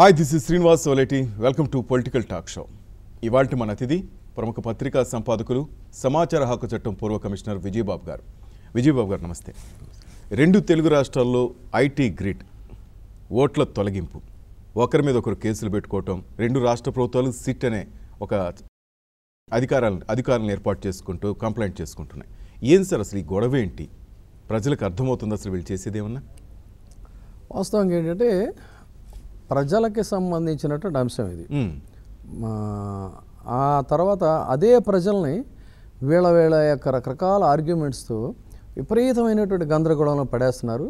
Hi, this is Srinivas Soleti. Welcome to political talk show. ఇవాల్టి మన అతిథి ప్రముఖ పత్రికా సంపాదకులు, సమాచార హక్కు చట్టం పూర్వ కమిషనర్ విజయబాబు గారు. విజయబాబు గారు నమస్తే. 2 తెలుగు రాష్ట్రాల్లో ఐటీ గ్రిడ్, ఓట్ల తొలగింపు, ఒకరి మీద ఒకరు కేసులు పెట్టుకోవటం, 2 రాష్ట్ర ప్రభుత్వాలు సిట్ అనే ఒక అధికారాలను ఏర్పాటు చేసుకుంటూ కంప్లైంట్ చేసుకుంటున్నాయి. ఏం సార్ అసలు ఈ గొడవ ఏంటి? ప్రజలకు అర్థమవుతుంది అసలు వీళ్ళు చేసేదేమన్నా? వాస్తవంగా ఏంటంటే ప్రజలకి సంబంధించినటువంటి అంశం ఇది. ఆ తర్వాత అదే ప్రజల్ని వీళ్ళ యొక్క రకరకాల ఆర్గ్యుమెంట్స్తో విపరీతమైనటువంటి గందరగోళంలో పడేస్తున్నారు.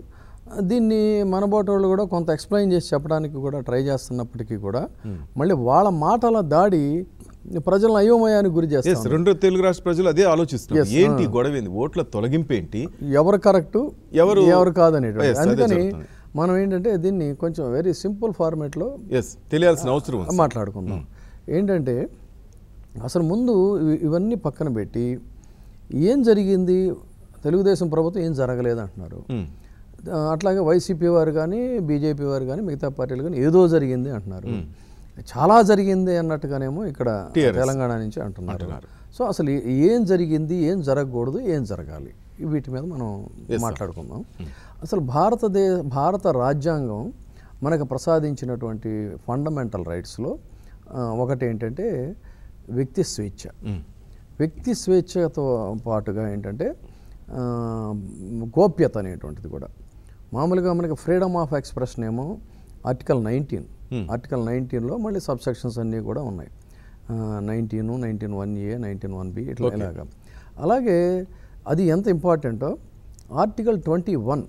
దీన్ని మనబోటోళ్ళు కూడా కొంత ఎక్స్ప్లెయిన్ చేసి చెప్పడానికి కూడా ట్రై చేస్తున్నప్పటికీ కూడా మళ్ళీ వాళ్ళ మాటల దాడి ప్రజలను అయోమయానికి గురి చేస్తారు. 2 తెలుగు రాష్ట్ర ప్రజలు అదే ఆలోచిస్తున్నారు. ఏంటి గొడవ ఏంటి? ఓట్ల తొలగింపు ఏంటి? ఎవరు కరెక్టు ఎవరు కాదనేటువంటి. అందుకని మనం ఏంటంటే దీన్ని కొంచెం వెరీ సింపుల్ ఫార్మేట్లో తెలియాల్సిన అవసరం మాట్లాడుకుందాం. ఏంటంటే అసలు ముందు ఇవన్నీ పక్కన పెట్టి ఏం జరిగింది, తెలుగుదేశం ప్రభుత్వం ఏం జరగలేదు అంటున్నారు. అట్లాగే వైసీపీ వారు కానీ బీజేపీ వారు కానీ మిగతా పార్టీలు కానీ ఏదో జరిగింది అంటున్నారు. చాలా జరిగింది అన్నట్టుగానేమో ఇక్కడ తెలంగాణ నుంచి అంటున్నారు. సో అసలు ఏం జరిగింది, ఏం జరగకూడదు, ఏం జరగాలి, వీటి మీద మనం మాట్లాడుకుందాం. అసలు భారత రాజ్యాంగం మనకు ప్రసాదించినటువంటి ఫండమెంటల్ రైట్స్లో ఒకటి ఏంటంటే వ్యక్తి స్వేచ్ఛ. వ్యక్తి స్వేచ్ఛతో పాటుగా ఏంటంటే గోప్యత అనేటువంటిది కూడా. మామూలుగా మనకి ఫ్రీడమ్ ఆఫ్ ఎక్స్ప్రెషన్ ఏమో ఆర్టికల్ 19. ఆర్టికల్ 19లో మళ్ళీ సబ్సెక్షన్స్ అన్నీ కూడా ఉన్నాయి. 19, 19(1)A, 19(1)B ఇలాగా. అలాగే అది ఎంత ఇంపార్టెంటో ఆర్టికల్ 21.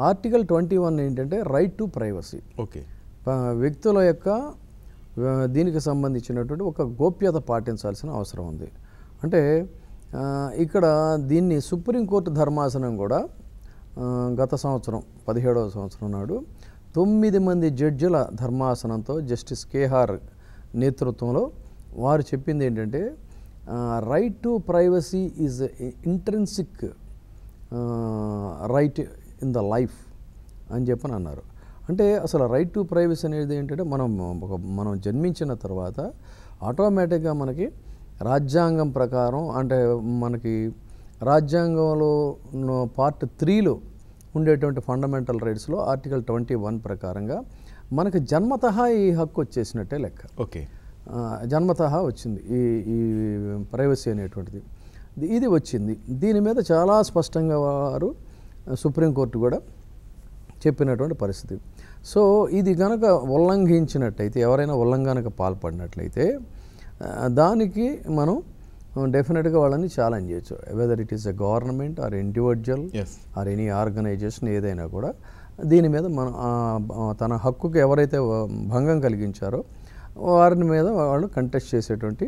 ఆర్టికల్ 21 ఏంటంటే రైట్ టు ప్రైవసీ. ఓకే, వ్యక్తుల యొక్క దీనికి సంబంధించినటువంటి ఒక గోప్యత పాటించాల్సిన అవసరం ఉంది. అంటే ఇక్కడ దీన్ని సుప్రీంకోర్టు ధర్మాసనం కూడా గత సంవత్సరం 17వ సంవత్సరం నాడు 9 మంది జడ్జిల ధర్మాసనంతో జస్టిస్ కేహార్ నేతృత్వంలో వారు చెప్పింది ఏంటంటే right to privacy is intrinsic right in the life అని చెప్పని అన్నారు. అంటే అసలు రైట్ టు ప్రైవసీ అనేది ఏంటంటే మనం జన్మించిన తర్వాత ఆటోమేటిక్గా మనకి రాజ్యాంగం ప్రకారం, అంటే మనకి రాజ్యాంగంలో పార్ట్ 3లో ఉండేటువంటి ఫండమెంటల్ రైట్స్లో ఆర్టికల్ 21 ప్రకారంగా మనకి జన్మతః ఈ హక్కు వచ్చేసినట్టే లెక్క. ఓకే, జన్మతః వచ్చింది ఈ ప్రైవసీ అనేటువంటిది. ఇది వచ్చింది. దీని మీద చాలా స్పష్టంగా వారు సుప్రీంకోర్టు కూడా చెప్పినటువంటి పరిస్థితి. సో ఇది కనుక ఉల్లంఘించినట్టయితే, ఎవరైనా ఉల్లంఘనకు పాల్పడినట్లయితే దానికి మనం డెఫినెట్గా వాళ్ళని ఛాలెంజ్ చేయొచ్చు. Whether it is a government or individual or any organisation, ఏదైనా కూడా దీని మీద మనం తన హక్కుకి ఎవరైతే భంగం కలిగించారో వారి మీద వాళ్ళు కంటెస్ట్ చేసేటువంటి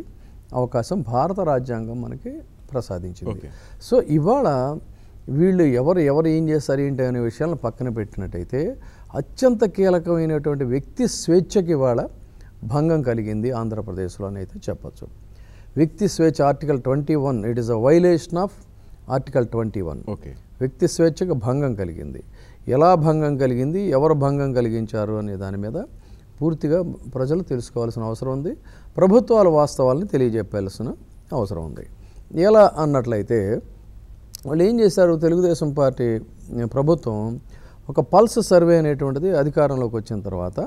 అవకాశం భారత రాజ్యాంగం మనకి ప్రసాదించింది. సో ఇవాళ వీళ్ళు ఎవరు ఏం చేస్తారు ఏంటి అనే విషయాలను పక్కన పెట్టినట్టయితే అత్యంత కీలకమైనటువంటి వ్యక్తి స్వేచ్ఛకి ఇవాళ భంగం కలిగింది ఆంధ్రప్రదేశ్లోనైతే చెప్పచ్చు. వ్యక్తి స్వేచ్ఛ article 21, it is a violation of article 21. Okay, వ్యక్తి స్వేచ్ఛకు భంగం కలిగింది. ఎలా భంగం కలిగింది, ఎవరు భంగం కలిగించారు అనే దాని మీద పూర్తిగా ప్రజలు తెలుసుకోవాల్సిన అవసరం ఉంది. ప్రభుత్వాల వాస్తవాలను తెలియజెప్పాల్సిన అవసరం ఉంది. ఎలా అన్నట్లయితే వాళ్ళు ఏం చేశారు, తెలుగుదేశం పార్టీ ప్రభుత్వం ఒక పల్స్ సర్వే అనేటువంటిది అధికారంలోకి వచ్చిన తర్వాత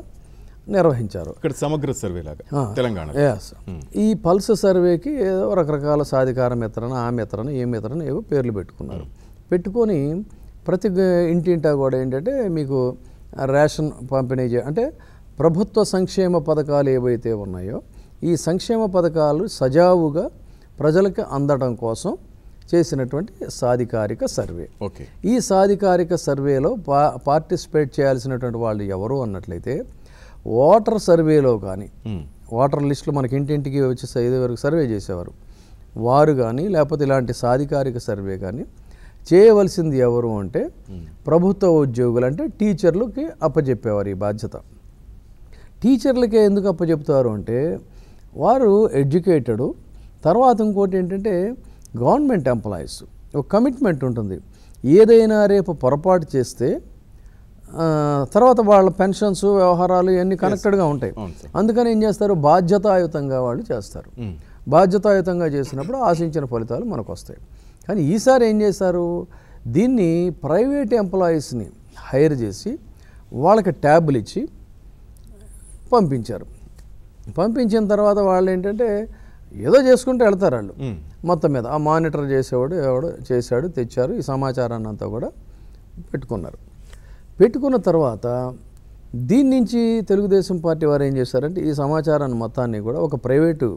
నిర్వహించారు. ఇక్కడ సమగ్ర సర్వే లాగా తెలంగాణ. ఈ పల్స్ సర్వేకి ఏదో రకరకాల సాధికార మిత్రన, ఆ మిత్రన, ఏ మిత్రన ఏవో పేర్లు పెట్టుకున్నారు. పెట్టుకొని ప్రతి ఇంటింటా కూడా ఏంటంటే మీకు రేషన్ పంపిణీ అంటే ప్రభుత్వ సంక్షేమ పథకాలు ఏవైతే ఉన్నాయో ఈ సంక్షేమ పథకాలు సజావుగా ప్రజలకు అందడం కోసం చేసినటువంటి సాధికారిక సర్వే. ఓకే, ఈ సాధికారిక సర్వేలో పార్టిసిపేట్ చేయాల్సినటువంటి వాళ్ళు ఎవరు అన్నట్లయితే ఓటర్ సర్వేలో కానీ, ఓటర్ లిస్టులో మనకి ఇంటింటికి వచ్చి 5 వరకు సర్వే చేసేవారు వారు కానీ, లేకపోతే ఇలాంటి సాధికారిక సర్వే కానీ చేయవలసింది ఎవరు అంటే ప్రభుత్వ ఉద్యోగులు, అంటే టీచర్లకి అప్పచెప్పేవారు ఈ బాధ్యత. టీచర్లకే ఎందుకు అప్పచెప్తారు అంటే వారు ఎడ్యుకేటెడ్. తర్వాత ఇంకోటి ఏంటంటే గవర్నమెంట్ ఎంప్లాయీస్ ఒక కమిట్మెంట్ ఉంటుంది. ఏదైనా రేపు పొరపాటు చేస్తే తర్వాత వాళ్ళ పెన్షన్స్ వ్యవహారాలు ఇవన్నీ కనెక్టెడ్గా ఉంటాయి. అవును సార్. అందుకని ఏం చేస్తారు, బాధ్యతాయుతంగా వాళ్ళు చేస్తారు. బాధ్యతాయుతంగా చేసినప్పుడు ఆశించిన ఫలితాలు మనకు వస్తాయి. కానీ ఈసారి ఏం చేశారు, దీన్ని ప్రైవేట్ ఎంప్లాయీస్ని హైర్ చేసి వాళ్ళకి ట్యాబ్లు ఇచ్చి పంపించారు. పంపించిన తర్వాత వాళ్ళు ఏంటంటే ఏదో చేసుకుంటూ వెళ్తారు వాళ్ళు. మొత్తం మీద ఆ మానిటర్ చేసేవాడు ఎవడు చేశాడు, తెచ్చారు, ఈ సమాచారాన్ని అంతా కూడా పెట్టుకున్నారు. పెట్టుకున్న తర్వాత దీని నుంచి తెలుగుదేశం పార్టీ వారు ఏం చేశారంటే ఈ సమాచారాన్ని మొత్తాన్ని కూడా ఒక ప్రైవేటు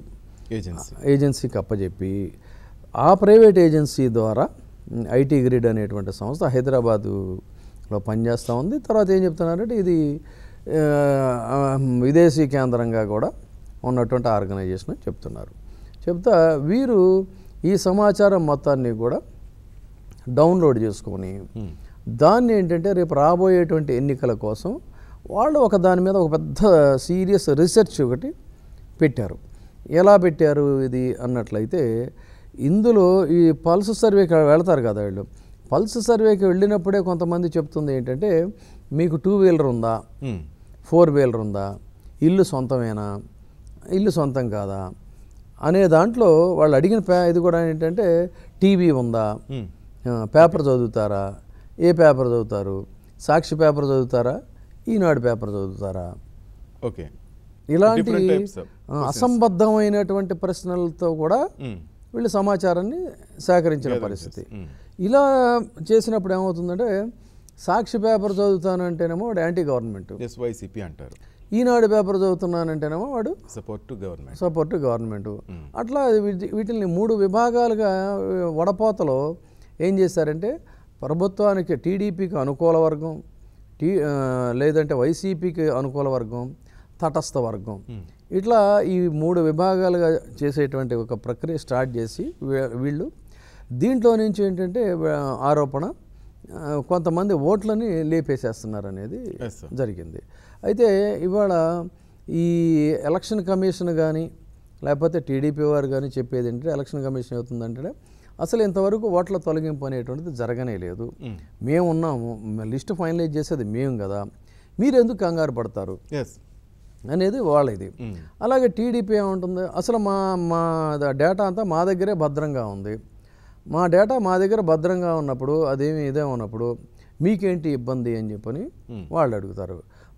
ఏజెన్సీకి అప్పచెప్పి ఆ ప్రైవేట్ ఏజెన్సీ ద్వారా ఐటీ గ్రిడ్ అనేటువంటి సంస్థ హైదరాబాదులో పనిచేస్తూ ఉంది. తర్వాత ఏం చెప్తున్నారంటే ఇది విదేశీ కేంద్రంగా కూడా ఉన్నటువంటి ఆర్గనైజేషన్ అని చెప్తున్నారు. చెప్తా వీరు ఈ సమాచారం మొత్తాన్ని కూడా డౌన్లోడ్ చేసుకొని దాన్ని ఏంటంటే రేపు రాబోయేటువంటి ఎన్నికల కోసం వాళ్ళు ఒక దాని మీద ఒక పెద్ద సీరియస్ రీసెర్చ్ ఒకటి పెట్టారు. ఎలా పెట్టారు ఇది అన్నట్లయితే ఇందులో ఈ పల్స్ సర్వేకి వెళ్తారు కదా వీళ్ళు. పల్స్ సర్వేకి వెళ్ళినప్పుడే కొంతమంది చెప్తుంది ఏంటంటే మీకు 2 వీలర్ ఉందా, 4 వీలర్ ఉందా, ఇల్లు సొంతమేనా, ఇల్లు సొంతం కాదా అనే దాంట్లో వాళ్ళు అడిగిన ఇది కూడా ఏంటంటే టీవీ ఉందా, పేపర్ చదువుతారా, ఏ పేపర్ చదువుతారు, సాక్షి పేపర్ చదువుతారా, ఈనాడు పేపర్ చదువుతారా, ఓకే, ఇలాంటి అసంబద్ధమైనటువంటి ప్రశ్నలతో కూడా వీళ్ళు సమాచారాన్ని సేకరించిన పరిస్థితి. ఇలా చేసినప్పుడు ఏమవుతుందంటే సాక్షి పేపర్ చదువుతానంటేనేమో వాడు యాంటీ గవర్నమెంట్, వైసీపీ అంటారు. ఈనాడు పేపర్ చదువుతున్నానంటేనేమో వాడు సపోర్ట్ టు గవర్నమెంట్. అట్లా వీటిని 3 విభాగాలుగా వడపోతలో ఏం చేశారంటే ప్రభుత్వానికి టీడీపీకి అనుకూల వర్గం, లేదంటే వైసీపీకి అనుకూల వర్గం, తటస్థ వర్గం, ఇట్లా ఈ 3 విభాగాలుగా చేసేటువంటి ఒక ప్రక్రియ స్టార్ట్ చేసి వీళ్ళు దీంట్లో నుంచి ఏంటంటే ఆరోపణ కొంతమంది ఓట్లని లేపేసేస్తున్నారు అనేది జరిగింది. అయితే ఇవాళ ఈ ఎలక్షన్ కమిషన్ కానీ లేకపోతే టీడీపీ వారు కానీ చెప్పేది ఏంటంటే ఎలక్షన్ కమిషన్ అవుతుందంటే అసలు ఇంతవరకు ఓట్ల తొలగింపు అనేటువంటిది జరగనే లేదు, మేము ఉన్నాము, లిస్టు ఫైనలైజ్ చేసేది మేము కదా, మీరు ఎందుకు కంగారు పడతారు అనేది వాళ్ళది. అలాగే టీడీపీ ఏముంటుంది, అసలు మా డేటా అంతా మా దగ్గరే భద్రంగా ఉంది, మా డేటా మా దగ్గర భద్రంగా ఉన్నప్పుడు అదేమి ఇదే ఉన్నప్పుడు మీకేంటి ఇబ్బంది అని చెప్పని వాళ్ళు అడుగుతారు.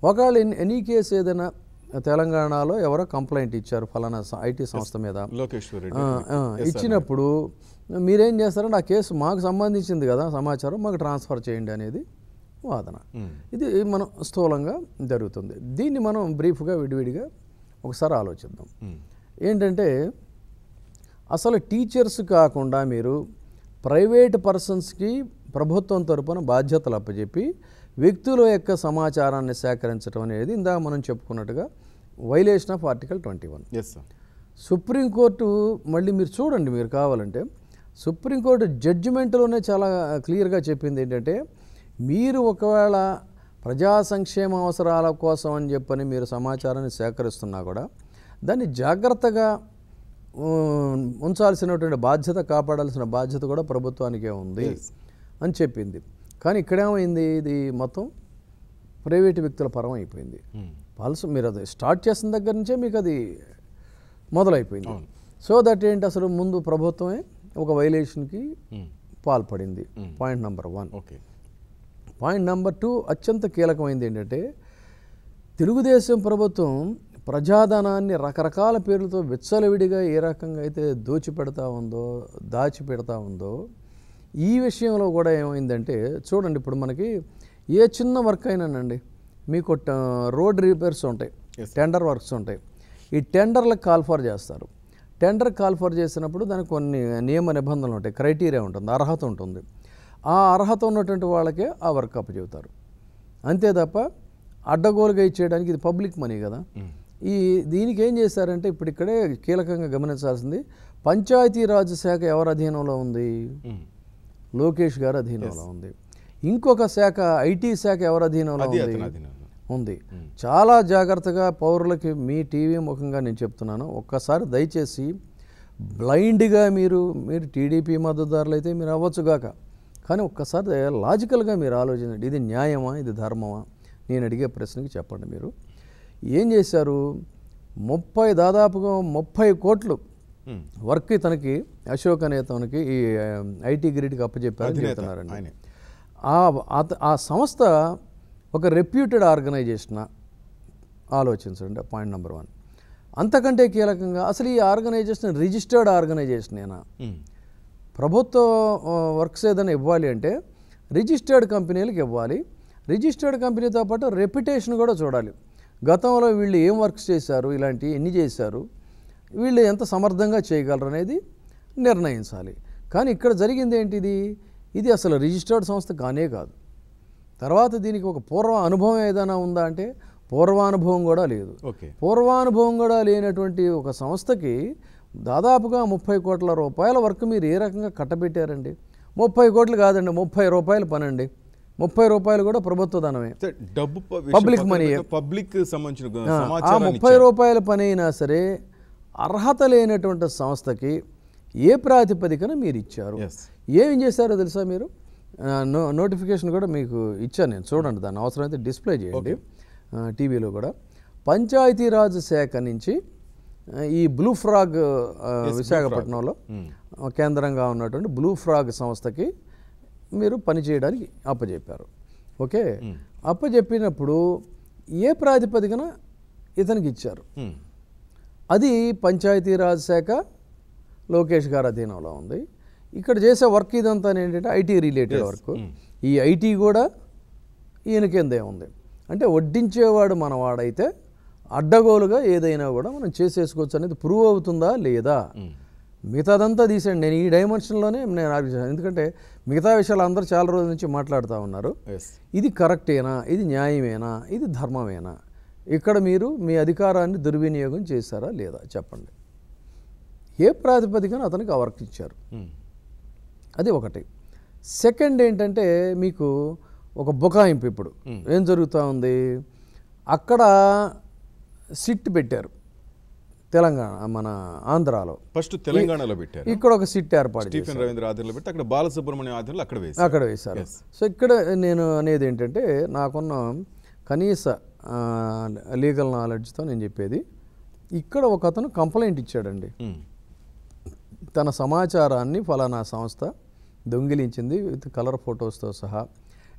ఒకవేళ ఎనీ కేసు ఏదైనా తెలంగాణలో ఎవరో కంప్లైంట్ ఇచ్చారు ఫలానా ఐటీ సంస్థ మీద ఇచ్చినప్పుడు మీరేం చేస్తారంటే ఆ కేసు మాకు సంబంధించింది కదా సమాచారం, మాకు ట్రాన్స్ఫర్ చేయండి అనేది వాదన. ఇది మనం స్థూలంగా జరుగుతుంది. దీన్ని మనం బ్రీఫ్గా విడివిడిగా ఒకసారి ఆలోచిద్దాం. ఏంటంటే అసలు టీచర్స్ కాకుండా మీరు ప్రైవేట్ పర్సన్స్కి ప్రభుత్వం తరపున బాధ్యతలు అప్పచెప్పి వ్యక్తుల యొక్క సమాచారాన్ని సేకరించడం అనేది ఇందాక మనం చెప్పుకున్నట్టుగా వైలేషన్ ఆఫ్ ఆర్టికల్ 21. సుప్రీంకోర్టు మళ్ళీ మీరు చూడండి, మీరు కావాలంటే సుప్రీంకోర్టు జడ్జిమెంట్లోనే చాలా క్లియర్గా చెప్పింది ఏంటంటే మీరు ఒకవేళ ప్రజా సంక్షేమ అవసరాల కోసం అని చెప్పని మీరు సమాచారాన్ని సేకరిస్తున్నా కూడా దాన్ని జాగ్రత్తగా ఉంచాల్సినటువంటి బాధ్యత, కాపాడాల్సిన బాధ్యత కూడా ప్రభుత్వానికే ఉంది అని చెప్పింది. కానీ ఇక్కడేమైంది, ఇది మొత్తం ప్రైవేటు వ్యక్తుల పరం అయిపోయింది. పల్స్ మీరు అది స్టార్ట్ చేసిన దగ్గర నుంచే మీకు అది మొదలైపోయింది. సో దట్ ఏంటి, అసలు ముందు ప్రభుత్వమే ఒక వైలేషన్కి పాల్పడింది. Point number 1. పాయింట్ నెంబర్ 2 అత్యంత కీలకమైంది ఏంటంటే తెలుగుదేశం ప్రభుత్వం ప్రజాధనాన్ని రకరకాల పేర్లతో విచ్చలవిడిగా ఏ రకంగా అయితే దాచిపెడతా ఉందో ఈ విషయంలో కూడా ఏమైందంటే చూడండి, ఇప్పుడు మనకి ఏ చిన్న వర్క్ అయినానండి మీకు రోడ్ రిపేర్స్ ఉంటాయి, టెండర్ వర్క్స్ ఉంటాయి, ఈ టెండర్లకు కాల్ఫర్ చేస్తారు. టెండర్ కాల్ఫర్ చేసినప్పుడు దానికి కొన్ని నియమ నిబంధనలు ఉంటాయి, క్రైటీరియా ఉంటుంది, అర్హత ఉంటుంది. ఆ అర్హత ఉన్నటువంటి వాళ్ళకే ఆ వర్క్ అప్పచెబుతారు. అంతే తప్ప అడ్డగోలుగా ఇచ్చేయడానికి ఇది పబ్లిక్ మనీ కదా. దీనికి ఏం చేశారంటే ఇప్పుడు ఇక్కడే కీలకంగా గమనించాల్సింది, పంచాయతీరాజ్ శాఖ ఎవరి అధీనంలో ఉంది, లోకేష్ గారి అధీనంలో ఉంది. ఇంకొక శాఖ ఐటీ శాఖ ఎవరి అధీనంలో ఉంది. చాలా జాగ్రత్తగా పౌరులకి మీ టీవీ ముఖంగా నేను చెప్తున్నాను, ఒక్కసారి దయచేసి బ్లైండ్గా మీరు టీడీపీ మద్దతుదారులు అయితే మీరు అవ్వచ్చుగాక, కానీ ఒక్కసారి లాజికల్గా మీరు ఆలోచించండి, ఇది న్యాయమా, ఇది ధర్మమా? నేను అడిగే ప్రశ్నకి చెప్పండి. మీరు ఏం చేశారు? దాదాపుగా 30 కోట్లు వర్క్ తనకి అశోక్ అనే తనకి ఈ ఐటీ గ్రిడ్కి అప్పచెప్పారని చెప్తున్నారండి. ఆ సంస్థ ఒక రెప్యూటెడ్ ఆర్గనైజేషన్ ఆలోచించండి. Point number 1. అంతకంటే కీలకంగా అసలు ఈ ఆర్గనైజేషన్ రిజిస్టర్డ్ ఆర్గనైజేషనేనా? ప్రభుత్వ వర్క్స్ ఏదైనా ఇవ్వాలి అంటే రిజిస్టర్డ్ కంపెనీలకు ఇవ్వాలి. రిజిస్టర్డ్ కంపెనీతో పాటు రెప్యుటేషన్ కూడా చూడాలి. గతంలో వీళ్ళు ఏం వర్క్స్ చేశారు, ఇలాంటివి ఎన్ని చేశారు, వీళ్ళు ఎంత సమర్థంగా చేయగలరు అనేది నిర్ణయించాలి. కానీ ఇక్కడ జరిగింది ఏంటిది? ఇది అసలు రిజిస్టర్డ్ సంస్థ కానే కాదు. తర్వాత దీనికి ఒక పూర్వ అనుభవం ఏదైనా ఉందా అంటే పూర్వానుభవం కూడా లేదు. పూర్వానుభవం కూడా లేనటువంటి ఒక సంస్థకి దాదాపుగా 30 కోట్ల రూపాయల వర్క్ మీరు ఏ రకంగా కట్టబెట్టారండి? 30 కోట్లు కాదండి, 30 రూపాయలు పనండి. 30 రూపాయలు కూడా ప్రభుత్వ ధనమే, పబ్లిక్ మనీ. పబ్లిక్ సంబంధించిన 30 రూపాయల పని అయినా సరే అర్హత లేనటువంటి సంస్థకి ఏ ప్రాతిపదికన మీరు ఇచ్చారు? ఏం చేశారో తెలుసా? మీరు నోటిఫికేషన్ కూడా మీకు ఇచ్చాను నేను, చూడండి. దాన్ని అవసరమైతే డిస్ప్లే చేయండి టీవీలో కూడా. పంచాయతీరాజ్ శాఖ నుంచి ఈ బ్లూ ఫ్రాగ్ విశాఖపట్నంలో కేంద్రంగా ఉన్నటువంటి బ్లూ ఫ్రాగ్ సంస్థకి మీరు పనిచేయడానికి అప్పచెప్పారు. ఓకే, అప్పచెప్పినప్పుడు ఏ ప్రాతిపదికన ఇతనికి ఇచ్చారు? అది పంచాయతీరాజ్ శాఖ లోకేష్ గారి అధీనంలో ఉంది. ఇక్కడ చేసే వర్క్ ఇదంతా ఏంటంటే ఐటీ రిలేటెడ్ వర్క్. ఈ ఐటీ కూడా ఈయన కిందే ఉంది. అంటే వడ్డించేవాడు మనవాడైతే అడ్డగోలుగా ఏదైనా కూడా మనం చేసేసుకోవచ్చు అనేది ప్రూవ్ అవుతుందా లేదా? మిగతాదంతా తీసేయండి. నేను ఈ డైమెన్షన్లోనే నేను ఆలోచించాను. ఎందుకంటే మిగతా విషయాలు అందరూ చాలా రోజుల నుంచి మాట్లాడుతూ ఉన్నారు. ఇది కరెక్టేనా, ఇది న్యాయమేనా, ఇది ధర్మమేనా? ఇక్కడ మీరు మీ అధికారాన్ని దుర్వినియోగం చేశారా లేదా చెప్పండి. ఏ ప్రాతిపదికన అతనికి ఆ వర్క్ ఇచ్చారు? అది ఒకటి. సెకండ్ ఏంటంటే మీకు ఒక బుకాయింపు. ఇప్పుడు ఏం జరుగుతూ ఉంది? అక్కడ సిట్ పెట్టారు తెలంగాణ, మన ఆంధ్రాలో. ఫస్ట్ తెలంగాణలో పెట్టారు, ఇక్కడ ఒక సిట్ ఏర్పాటు స్టీఫెన్ రవీంద్ర ఆధ్వర్యంలో పెట్టి అక్కడ బాలసుబ్రహ్మణ్యం ఆధ్వర్యంలో అక్కడ వేశారు. సో ఇక్కడ నేను అనేది ఏంటంటే నాకున్న కనీస లీగల్ నాలెడ్జ్తో నేను చెప్పేది, ఇక్కడ ఒక అతను కంప్లైంట్ ఇచ్చాడండి. తన సమాచారాన్ని ఫలానా సంస్థ దొంగిలించింది విత్ కలర్ ఫొటోస్తో సహా.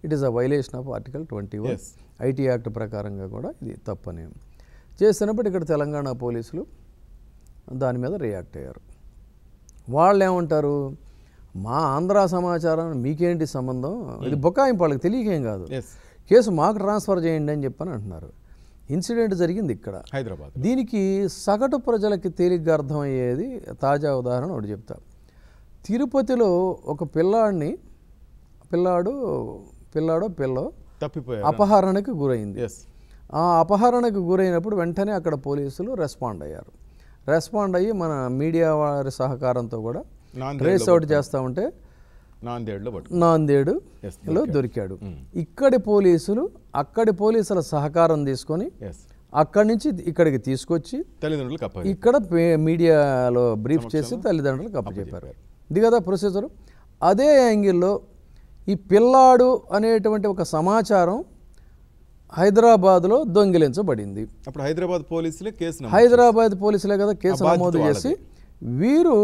It is a violation of article 21 IT act ప్రకారంగా కూడా ఇది తప్పని చేస్తున్నప్పుడు ఇక్కడ తెలంగాణ పోలీసులు దాని మీద రియాక్ట్ అయ్యారు. వాళ్ళు ఏమంటారు? మా ఆంధ్ర సమాచారం మీకేంటి సంబంధం? ఇది బొకాయింపు, వాళ్ళకి తెలియకేం కాదు, కేసు మాకు ట్రాన్స్ఫర్ చేయండి అని చెప్పని అంటున్నారు. ఇన్సిడెంట్ జరిగింది ఇక్కడ హైదరాబాద్. దీనికి సగటు ప్రజలకి తేలిగ్గా అర్థమయ్యేది తాజా ఉదాహరణ ఒకటి చెప్తా. తిరుపతిలో ఒక పిల్లో అపహరణకు గురైంది. ఆ అపహరణకు గురైనప్పుడు వెంటనే అక్కడ పోలీసులు రెస్పాండ్ అయ్యి మన మీడియా వారి సహకారంతో కూడా ట్రేస్ అవుట్ చేస్తూ ఉంటే నాందేడులో దొరికాడు. ఇక్కడి పోలీసుల సహకారం తీసుకొని అక్కడి నుంచి ఇక్కడికి తీసుకొచ్చి ఇక్కడ మీడియాలో బ్రీఫ్ చేసి తల్లిదండ్రులకు అప్పచెప్పారు. ఇది కదా ప్రొసీజరు. అదే యాంగిల్లో ఈ పిల్లాడు అనేటువంటి ఒక సమాచారం హైదరాబాద్లో దొంగిలించబడింది. అప్పుడు హైదరాబాద్ పోలీసులే కదా కేసు నమోదు చేసి వీరు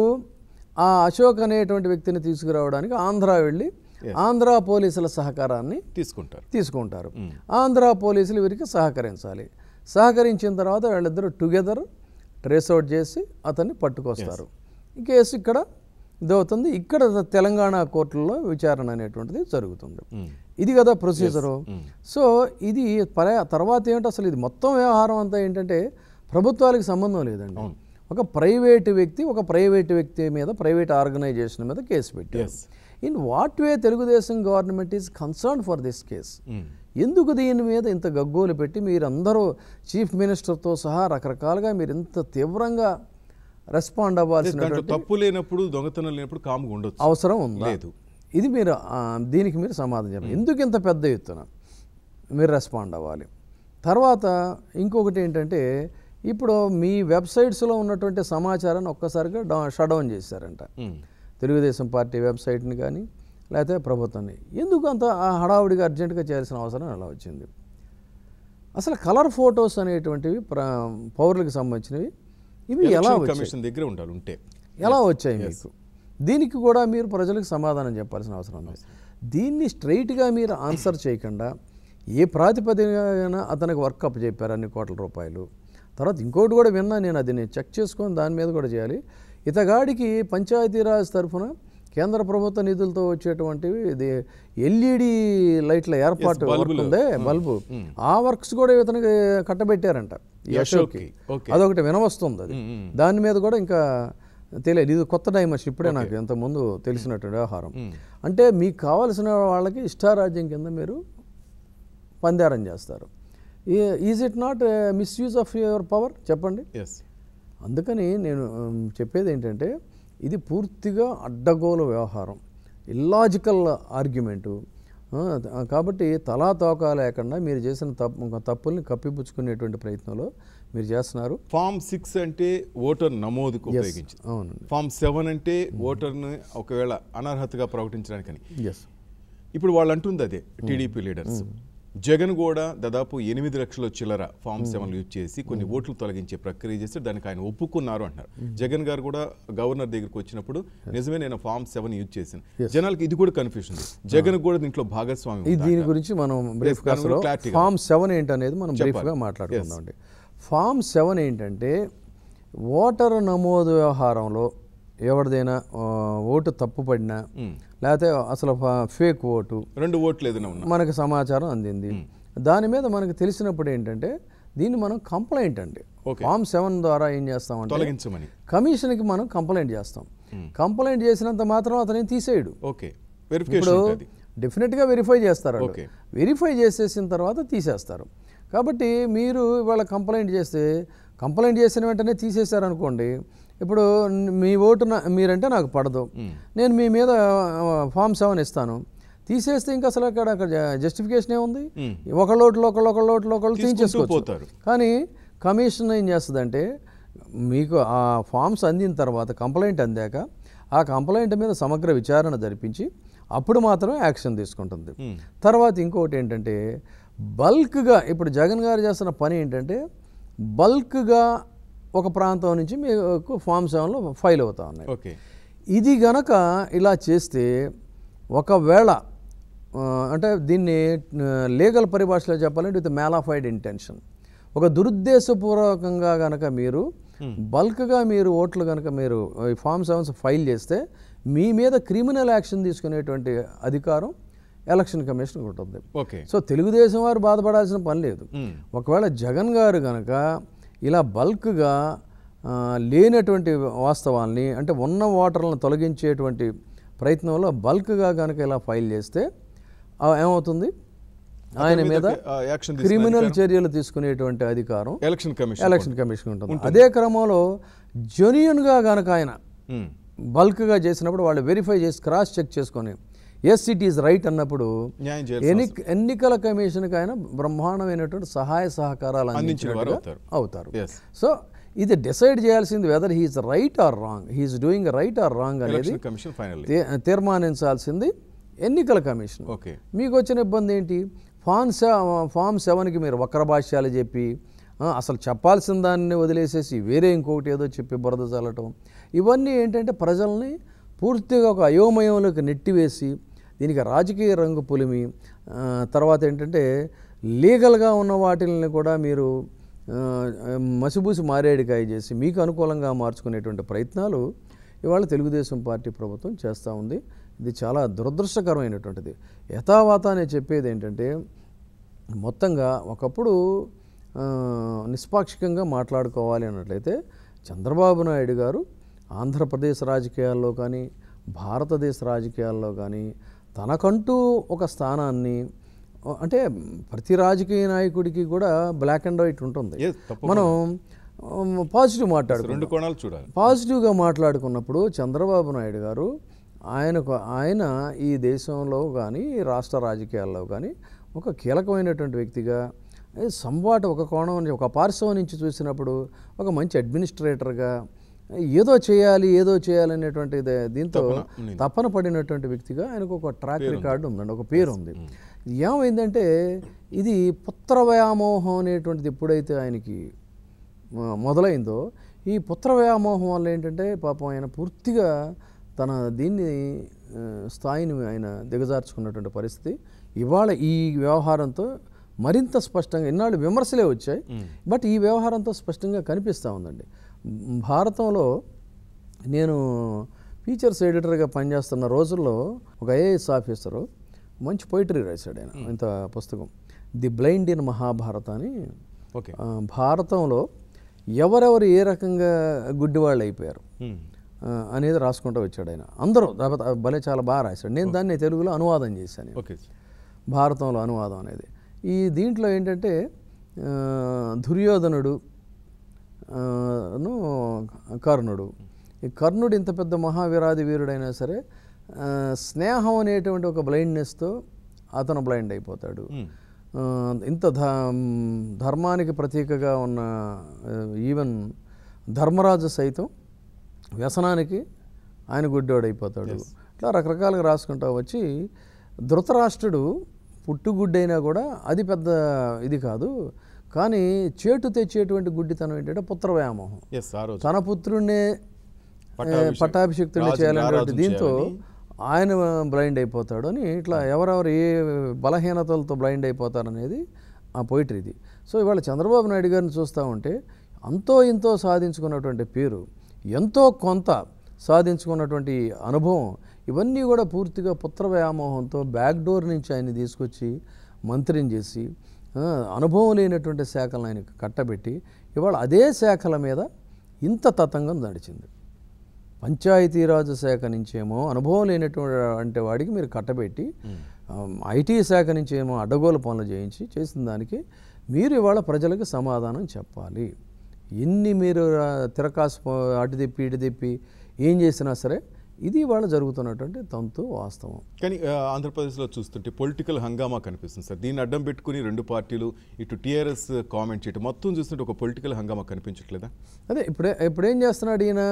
ఆ అశోక్ అనేటువంటి వ్యక్తిని తీసుకురావడానికి ఆంధ్ర వెళ్ళి ఆంధ్ర పోలీసుల సహకారాన్ని తీసుకుంటారు. ఆంధ్ర పోలీసులు వీరికి సహకరించిన తర్వాత వాళ్ళిద్దరూ టుగెదర్ ట్రేస్ అవుట్ చేసి అతన్ని పట్టుకొస్తారు. ఈ కేసు ఇక్కడ ఇదవుతుంది. ఇక్కడ తెలంగాణ కోర్టుల్లో విచారణ అనేటువంటిది జరుగుతుంది. ఇది కదా ప్రొసీజరు. సో ఇది తర్వాత ఏంటో అసలు ఇది మొత్తం వ్యవహారం అంతా ఏంటంటే ప్రభుత్వాలకు సంబంధం లేదండి. ఒక ప్రైవేటు వ్యక్తి మీద ప్రైవేట్ ఆర్గనైజేషన్ మీద కేసు పెట్టారు. In what way Telugu Desam government is concern for this case? ఎందుకు దీని మీద ఇంత గగ్గోలు పెట్టి మీరందరూ చీఫ్ మినిస్టర్తో సహా రకరకాలుగా మీరు ఇంత తీవ్రంగా రెస్పాండ్ అవ్వాల్సిన తప్పు లేనప్పుడు దొంగతనం లేనప్పుడు కాముగా ఉండొచ్చు, అవసరం ఉందా? ఇది మీరు దీనికి మీరు సమాధానం చెప్పండి. ఎందుకు ఇంత పెద్ద ఎత్తున మీరు రెస్పాండ్ అవ్వాలి? తర్వాత ఇంకొకటి ఏంటంటే ఇప్పుడు మీ వెబ్సైట్స్లో ఉన్నటువంటి సమాచారాన్ని ఒక్కసారిగా షట్ డౌన్ చేశారంట. తెలుగుదేశం పార్టీ వెబ్సైట్ని కానీ లేకపోతే ప్రభుత్వాన్ని. ఎందుకు అంత హడావుడిగా అర్జెంటుగా చేయాల్సిన అవసరం ఎలా వచ్చింది? అసలు కలర్ ఫొటోస్ అనేటువంటివి పౌరులకు సంబంధించినవి ఇవి ఎలా వచ్చాయి? కమిషన్ దగ్గర ఉండాలి ఉంటే ఎలా వచ్చాయి మీకు? దీనికి కూడా మీరు ప్రజలకు సమాధానం చెప్పాల్సిన అవసరం ఉంది. దీన్ని స్ట్రైట్గా మీరు ఆన్సర్ చేయకుండా ఏ ప్రాతిపదికన అతనికి వర్కప్ చెప్పారు అన్ని కోట్ల రూపాయలు. తర్వాత ఇంకోటి కూడా విన్నా నేను, అది నేను చెక్ చేసుకొని దాని మీద కూడా చేయాలి. ఇతగాడికి పంచాయతీరాజ్ తరఫున కేంద్ర ప్రభుత్వ నిధులతో వచ్చేటువంటివి ఇది ఎల్ఈడి లైట్ల ఏర్పాటు వర్క్ ఉందే, బల్బు, ఆ వర్క్స్ కూడా ఇతనికి కట్టబెట్టారంట ఈ అశోక్కి. అదొకటి వినవస్తుంది. అది దాని మీద కూడా ఇంకా తెలియదు. ఇది కొత్త డైమెన్షన్, ఇప్పుడే నాకు ఇంతకుముందు తెలిసినటువంటి వ్యవహారం. అంటే మీకు కావాల్సిన వాళ్ళకి ఇష్టారాజ్యం కింద మీరు పందారం చేస్తారు. Is it not misuse of your power? చెప్పండి. అందుకని నేను చెప్పేది ఏంటంటే ఇది పూర్తిగా అడ్డగోలు వ్యవహారం, ఇల్లాజికల్ ఆర్గ్యుమెంటు. కాబట్టి తలా తోకా లేకుండా మీరు చేసిన తప్పుల్ని కప్పిపుచ్చుకునేటువంటి ప్రయత్నంలో మీరు చేస్తున్నారు. ఫామ్ 6 అంటే ఓటర్ నమోదుకు ఉపయోగించింది. అవునండి. ఫామ్ 7 అంటే ఓటర్ని ఒకవేళ అనర్హతగా ప్రకటించడానికని. ఎస్. ఇప్పుడు వాళ్ళు అంటుంది అదే టీడీపీ లీడర్స్. జగన్ కూడా దాదాపు 8 లక్షల చిల్లర ఫామ్ 7 యూజ్ చేసి కొన్ని ఓట్లు తొలగించే ప్రక్రియ చేస్తే దానికి ఆయన ఒప్పుకున్నారు అంటున్నారు. జగన్ గారు కూడా గవర్నర్ దగ్గరికి వచ్చినప్పుడు నిజమే నేను ఫామ్ 7 యూజ్ చేశాను. జనాలకి ఇది కూడా కన్ఫ్యూషన్ ఉంది. జగన్ కూడా దీంట్లో భాగస్వామి. దీని గురించి మనం బ్రీఫ్ గా ఫామ్ 7 ఏంటనేది మనం బ్రీఫ్ గా మాట్లాడుకుందాం అండి. ఫామ్ 7 ఏంటంటే ఓటరు నమోదు వ్యవహారంలో ఎవరిదైనా ఓటు తప్పుపడినా లేకపోతే అసలు ఫేక్ ఓటు 2 ఓట్లు ఏదైనా మనకు సమాచారం అందింది, దాని మీద మనకు తెలిసినప్పుడు ఏంటంటే దీన్ని మనం కంప్లైంట్ అండి. ఫామ్ 7 ద్వారా ఏం చేస్తామంటే తొలగించమని కమిషన్కి మనం కంప్లైంట్ చేస్తాం. కంప్లైంట్ చేసినంత మాత్రం అతను తీసేయడు. ఇప్పుడు డెఫినెట్గా వెరిఫై చేస్తారు. వెరిఫై చేసేసిన తర్వాత తీసేస్తారు. కాబట్టి మీరు ఇవాళ కంప్లైంట్ చేస్తే, కంప్లైంట్ చేసిన వెంటనే తీసేశారనుకోండి, ఇప్పుడు మీ ఓటు మీరంటే నాకు పడదు, నేను మీ మీద ఫామ్ 7 ఇస్తాను, తీసేస్తే ఇంకా అసలు అక్కడ జస్టిఫికేషన్ ఏముంది? ఒకళ్ళు తీసేసుకోవచ్చు. కానీ కమిషన్ ఏం చేస్తుందంటే మీకు ఆ ఫామ్స్ అందిన తర్వాత, కంప్లైంట్ అందాక ఆ కంప్లైంట్ మీద సమగ్ర విచారణ జరిపించి అప్పుడు మాత్రమే యాక్షన్ తీసుకుంటుంది. తర్వాత ఇంకొకటి ఏంటంటే బల్క్గా ఇప్పుడు జగన్ గారు చేస్తున్న పని ఏంటంటే బల్క్గా ఒక ప్రాంతం నుంచి మీకు ఫామ్ 7లో ఫైల్ అవుతా ఉన్నాయి. ఇది గనక ఇలా చేస్తే ఒకవేళ అంటే దీన్ని లీగల్ పరిభాషలో చెప్పాలంటే విత్ మ్యాలాఫైడ్ ఇంటెన్షన్, ఒక దురుద్దేశపూర్వకంగా గనక మీరు బల్క్గా మీరు ఓట్లు కనుక మీరు ఈ ఫామ్ 7 ఫైల్ చేస్తే మీ మీద క్రిమినల్ యాక్షన్ తీసుకునేటువంటి అధికారం ఎలక్షన్ కమిషన్ ఉంటుంది. సో తెలుగుదేశం వారు బాధపడాల్సిన పని లేదు. ఒకవేళ జగన్ గారు కనుక ఇలా బల్క్గా లేనటువంటి వాస్తవాల్ని, అంటే ఉన్న ఓటర్లను తొలగించేటువంటి ప్రయత్నంలో బల్క్గా కనుక ఇలా ఫైల్ చేస్తే ఏమవుతుంది? ఆయన మీద క్రిమినల్ చర్యలు తీసుకునేటువంటి అధికారం ఎలక్షన్ కమిషన్ ఉంటుంది. అదే క్రమంలో జెన్యూన్గా కనుక ఆయన బల్క్గా చేసినప్పుడు వాళ్ళు వెరిఫై చేసి క్రాస్ చెక్ చేసుకొని ఎస్ ఇట్ ఈజ్ రైట్ అన్నప్పుడు ఎన్నికల కమిషన్కి ఆయన బ్రహ్మాండమైనటువంటి సహాయ సహకారాలు అందించినట్టు అవుతారు. సో ఇది డిసైడ్ చేయాల్సింది whether he's right or wrong, he's doing right or wrong అనేది తీర్మానించాల్సింది ఎన్నికల కమిషన్. మీకు వచ్చిన ఇబ్బంది ఏంటి? ఫామ్ 7కి మీరు వక్ర భాష్యాలు చెప్పి అసలు చెప్పాల్సిన దాన్ని వదిలేసేసి వేరే ఇంకొకటి ఏదో చెప్పి బురద చల్లటం, ఇవన్నీ ఏంటంటే ప్రజల్ని పూర్తిగా ఒక అయోమయంలోకి నెట్టివేసి దీనికి రాజకీయ రంగు పులిమి, తర్వాత ఏంటంటే లీగల్గా ఉన్న వాటిని కూడా మీరు మసిబూసి మారేడికాయ చేసి మీకు అనుకూలంగా మార్చుకునేటువంటి ప్రయత్నాలు ఇవాళ తెలుగుదేశం పార్టీ ప్రభుత్వం చేస్తూ ఉంది. ఇది చాలా దురదృష్టకరమైనటువంటిది. యథావాత నేను చెప్పేది ఏంటంటే మొత్తంగా ఒకప్పుడు నిష్పాక్షికంగా మాట్లాడుకోవాలి అన్నట్లయితే చంద్రబాబు నాయుడు గారు ఆంధ్రప్రదేశ్ రాజకీయాల్లో కానీ భారతదేశ రాజకీయాల్లో కానీ తనకంటూ ఒక స్థానాన్ని, అంటే ప్రతి రాజకీయ నాయకుడికి కూడా బ్లాక్ అండ్ వైట్ ఉంటుంది. మనం పాజిటివ్ మాట్లాడుకుంటాం. పాజిటివ్గా మాట్లాడుకున్నప్పుడు చంద్రబాబు నాయుడు గారు ఆయన ఈ దేశంలో కానీ రాష్ట్ర రాజకీయాల్లో కానీ ఒక కీలకమైనటువంటి వ్యక్తిగా సంవాట ఒక కోణం, ఒక పార్శ్వం నుంచి చూసినప్పుడు ఒక మంచి అడ్మినిస్ట్రేటర్గా ఏదో చేయాలి అనేటువంటి దీంతో తపన పడినటువంటి వ్యక్తిగా ఆయనకు ఒక ట్రాక్ రికార్డు ఉందండి, ఒక పేరు ఉంది. ఏమైందంటే ఇది పుత్ర వ్యామోహం అనేటువంటిది ఎప్పుడైతే ఆయనకి మొదలైందో, ఈ పుత్ర వ్యామోహం వల్ల ఏంటంటే పాపం ఆయన పూర్తిగా తన స్థాయిని ఆయన దిగజార్చుకున్నటువంటి పరిస్థితి ఇవాళ ఈ వ్యవహారంతో మరింత స్పష్టంగా. ఇన్నాళ్ళు విమర్శలే వచ్చాయి, బట్ ఈ వ్యవహారంతో స్పష్టంగా కనిపిస్తూ ఉందండి. భారతంలో నేను ఫీచర్స్ ఎడిటర్గా పనిచేస్తున్న రోజుల్లో ఒక ఐఏఎస్ ఆఫీసరు మంచి పొయిటరీ రాశాడు ఆయన, ఇంత పుస్తకం ది బ్లైండ్ ఇన్ మహాభారత అని. భారతంలో ఎవరెవరు ఏ రకంగా గుడ్డివాళ్ళు అయిపోయారు అనేది రాసుకుంటూ వచ్చాడు ఆయన. అందరూ భలే చాలా బాగా రాశాడు. నేను దాన్ని తెలుగులో అనువాదం చేశాను, భారతంలో అనువాదం అనేది. ఈ దీంట్లో ఏంటంటే దుర్యోధనుడు కర్ణుడు, ఈ కర్ణుడు ఇంత పెద్ద మహావీరాది వీరుడైనా సరే స్నేహం అనేటువంటి ఒక బ్లైండ్నెస్తో అతను బ్లైండ్ అయిపోతాడు. ఇంత ధర్మానికి ప్రతీకగా ఉన్న ఈవెన్ ధర్మరాజు సైతం వ్యసనానికి ఆయన గుడ్డోడైపోతాడు. ఇట్లా రకరకాలుగా రాసుకుంటా వచ్చి ధృతరాష్ట్రుడు పుట్టుగుడ్డైనా కూడా అది పెద్ద ఇది కాదు, కానీ చేటు తెచ్చేటువంటి గుడ్డితనం ఏంటంటే పుత్ర వ్యామోహం. తన పుత్రుడినే పట్టాభిషిక్తుడిని చేయాలనేటువంటి దీంతో ఆయన బ్లైండ్ అయిపోతాడు అని. ఇట్లా ఎవరెవరు ఏ బలహీనతలతో బ్లైండ్ అయిపోతారనేది ఆ పోయిటరీది. సో ఇవాళ చంద్రబాబు నాయుడు గారిని చూస్తూ ఉంటే అంతో ఇంతో సాధించుకున్నటువంటి పేరు, ఎంతో కొంత సాధించుకున్నటువంటి అనుభవం, ఇవన్నీ కూడా పూర్తిగా పుత్ర వ్యామోహంతో బ్యాక్డోర్ నుంచి ఆయన తీసుకొచ్చి మంత్రిని చేసి అనుభవం లేనటువంటి శాఖలను ఆయనకు కట్టబెట్టి ఇవాళ అదే శాఖల మీద ఇంత తతంగం నడిచింది. పంచాయతీరాజ్ శాఖ నుంచేమో అనుభవం లేనటువంటి వాడికి మీరు కట్టబెట్టి, ఐటీ శాఖ నుంచేమో అడ్డగోలు పనులు చేసిన దానికి మీరు ఇవాళ ప్రజలకు సమాధానం చెప్పాలి. ఎన్ని మీరు తిరకాసు అటు తిప్పి ఇటు తిప్పి ఏం చేసినా సరే ఇది ఇవాళ జరుగుతున్నటువంటి తంతు వాస్తవం. కానీ ఆంధ్రప్రదేశ్లో చూస్తుంటే పొలిటికల్ హంగామా కనిపిస్తుంది సార్. దీన్ని అడ్డం పెట్టుకుని రెండు పార్టీలు ఇటు టీఆర్ఎస్ కామెంట్ చేయటం మొత్తం చూస్తుంటే ఒక పొలిటికల్ హంగామా కనిపించట్లేదా? అదే ఇప్పుడేం చేస్తున్నాడు ఈయన,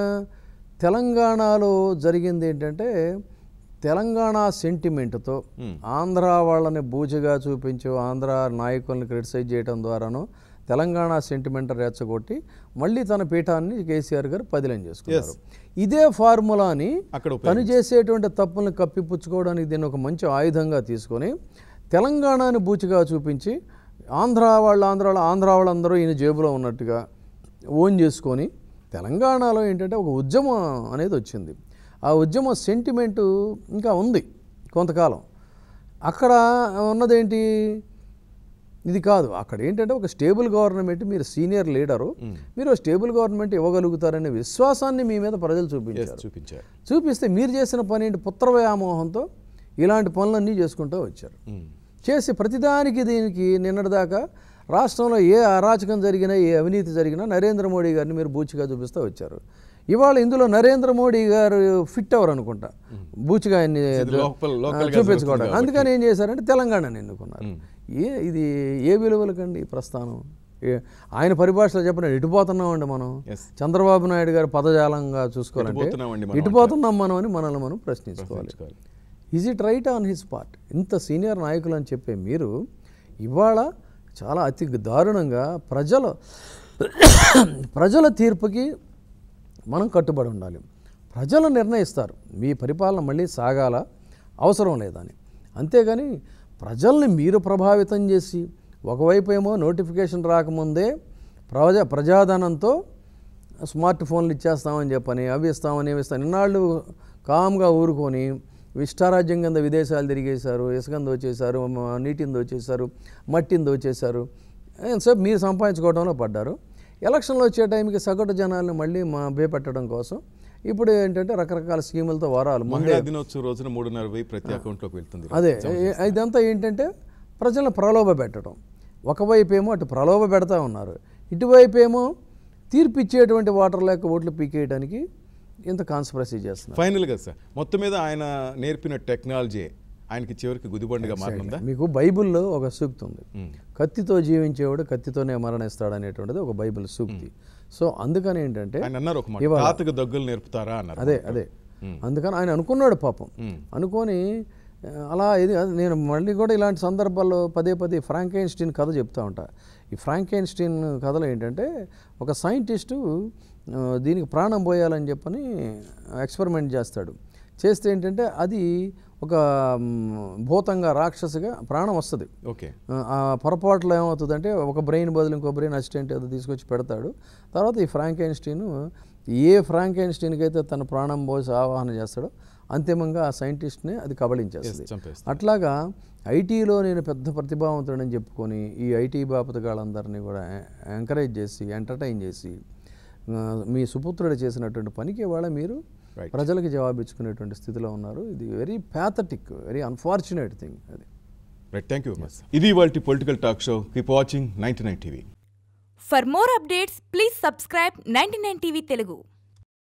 తెలంగాణలో జరిగింది ఏంటంటే తెలంగాణ సెంటిమెంట్తో ఆంధ్ర వాళ్ళని బూజుగా చూపించు, ఆంధ్ర నాయకుల్ని క్రిటిసైజ్ చేయడం ద్వారానో తెలంగాణ సెంటిమెంట్ రెచ్చగొట్టి మళ్ళీ తన పీఠాన్ని కేసీఆర్ గారు పదిలం చేసుకున్నారు. ఇదే ఫార్ములాని తను చేసేటువంటి తప్పులను కప్పిపుచ్చుకోవడానికి దీన్ని ఒక మంచి ఆయుధంగా తీసుకొని తెలంగాణని బూచిగా చూపించి ఆంధ్ర వాళ్ళందరూ ఈయన జేబులో ఉన్నట్టుగా ఓన్ చేసుకొని తెలంగాణలో ఏంటంటే ఒక ఉద్యమం అనేది వచ్చింది. ఆ ఉద్యమ సెంటిమెంటు ఇంకా ఉంది కొంతకాలం. అక్కడ ఉన్నదేంటి, ఇది కాదు. అక్కడ ఏంటంటే ఒక స్టేబుల్ గవర్నమెంట్, మీరు సీనియర్ లీడరు, మీరు స్టేబుల్ గవర్నమెంట్ ఇవ్వగలుగుతారనే విశ్వాసాన్ని మీ మీద ప్రజలు చూపిస్తే మీరు చేసిన పని ఏంటి, పుత్ర వ్యామోహంతో ఇలాంటి పనులన్నీ చేసుకుంటూ వచ్చారు. చేసి ప్రతిదానికి దీనికి నిన్నటిదాకా రాష్ట్రంలో ఏ అరాచకం జరిగినా ఏ అవినీతి జరిగినా నరేంద్ర మోడీ గారిని మీరు బూచిగా చూపిస్తూ వచ్చారు. ఇవాళ ఇందులో నరేంద్ర మోడీ గారు ఫిట్ అవరు అనుకుంటా బూచిగా ఆయన్ని చూపించుకోవడానికి. అందుకని ఏం చేశారంటే తెలంగాణని ఎన్నుకున్నారు. ఇది ఏ విలువలకండి ప్రస్థానం? ఆయన పరిభాషలో చెప్పిన ఎటుపోతున్నామండి మనం, చంద్రబాబు నాయుడు గారు పదజాలంగా చూసుకోవాలంటే ఎటుపోతున్నాం మనం అని మనల్ని మనం ప్రశ్నించుకోవాలి. Is it right on his part? ఇంత సీనియర్ నాయకులు అని చెప్పే మీరు ఇవాళ చాలా అతి దారుణంగా ప్రజల తీర్పుకి మనం కట్టుబడి ఉండాలి. ప్రజలు నిర్ణయిస్తారు మీ పరిపాలన మళ్ళీ సాగాల అవసరం లేదని. అంతేగాని ప్రజల్ని మీరు ప్రభావితం చేసి ఒకవైపు ఏమో నోటిఫికేషన్ రాకముందే ప్రజాధనంతో స్మార్ట్ ఫోన్లు ఇచ్చేస్తామని చెప్పని అవి ఇస్తామని ఇన్నాళ్ళు కామ్గా ఊరుకొని ఇష్టారాజ్యం కింద విదేశాలు తిరిగేశారు, ఇసుకని దోచేశారు, నీటిని దోచేశారు, మట్టిని దోచేశారు. ఎంతసేపు మీరు సంపాదించుకోవడంలో పడ్డారు. ఎలక్షన్లు వచ్చే టైంకి సగటు జనాలను మళ్ళీ భయపెట్టడం కోసం ఇప్పుడు ఏంటంటే రకరకాల స్కీములతో వరాలు దినోత్సవం రోజున 3,500 ప్రతి అకౌంట్లోకి వెళ్తుంది. అదే ఇదంతా ఏంటంటే ప్రజలను ప్రలోభ పెట్టడం. ఒకవైపు ఏమో అటు ప్రలోభ పెడతా ఉన్నారు, ఇటువైపు ఏమో తీర్పు ఇచ్చేటువంటి ఓటర్ లేక ఓట్లు పీకేయడానికి ఇంత కాన్స్పిరసీ చేస్తున్నారు. ఫైనల్గా సార్ మొత్తం మీద ఆయన నేర్పిన టెక్నాలజీ ఆయనకి చివరికి గుదిబండిగా మారిందా? మీకు బైబిల్లో ఒక సూక్తి ఉంది, కత్తితో జీవించేవాడు కత్తితోనే మరణిస్తాడు అనేటువంటిది ఒక బైబిల్ సూక్తి. సో అందుకని ఏంటంటే ఆయన అన్నారు ఒక మాట, తాతకు దగ్గులు నేర్పుతారా అన్నారు. అదే అందుకని ఆయన అనుకున్నాడు పాపం. అనుకొని అలా ఇది నేను మళ్ళీ కూడా ఇలాంటి సందర్భాల్లో పదే ఫ్రాంకెన్స్టీన్ కథ చెప్తా ఉంటా. ఈ ఫ్రాంకెన్స్టీన్ కథలో ఏంటంటే ఒక సైంటిస్టు దీనికి ప్రాణం పోయాలని చెప్పని ఎక్స్పెరిమెంట్ చేస్తాడు. చేస్తే ఏంటంటే అది ఒక భూతంగా రాక్షసుగా ప్రాణం వస్తుంది. ఓకే. ఆ పొరపాట్లో ఏమవుతుందంటే ఒక బ్రెయిన్ బదులు ఇంకో బ్రెయిన్ అసిస్టెంట్ ఏదో తీసుకొచ్చి పెడతాడు. తర్వాత ఈ ఫ్రాంకెన్స్టీన్ ఏ ఫ్రాంకెన్స్టీన్కి అయితే తన ప్రాణం పోసి ఆవాహన చేస్తాడో అంతిమంగా ఆ సైంటిస్ట్ని అది కబళించేస్తుంది. అట్లాగా ఐటీలో నేను పెద్ద ప్రతిభావంతుడని చెప్పుకొని ఈ ఐటీ బాపతగాళ్ళందరినీ కూడా ఎంకరేజ్ చేసి ఎంటర్టైన్ చేసి మీ సుపుత్రుడు చేసినటువంటి పనికి ఇవాళ మీరు ప్రజలకు జవాబిచ్చుకునేటువంటి స్థితిలో ఉన్నారు. ఇది very pathetic, very unfortunate thing. అది రైట్. Thank you. ఇది ఇవాల్టి political talk show. Keep watching 99 TV. For more updates, please subscribe 99 TV Telugu.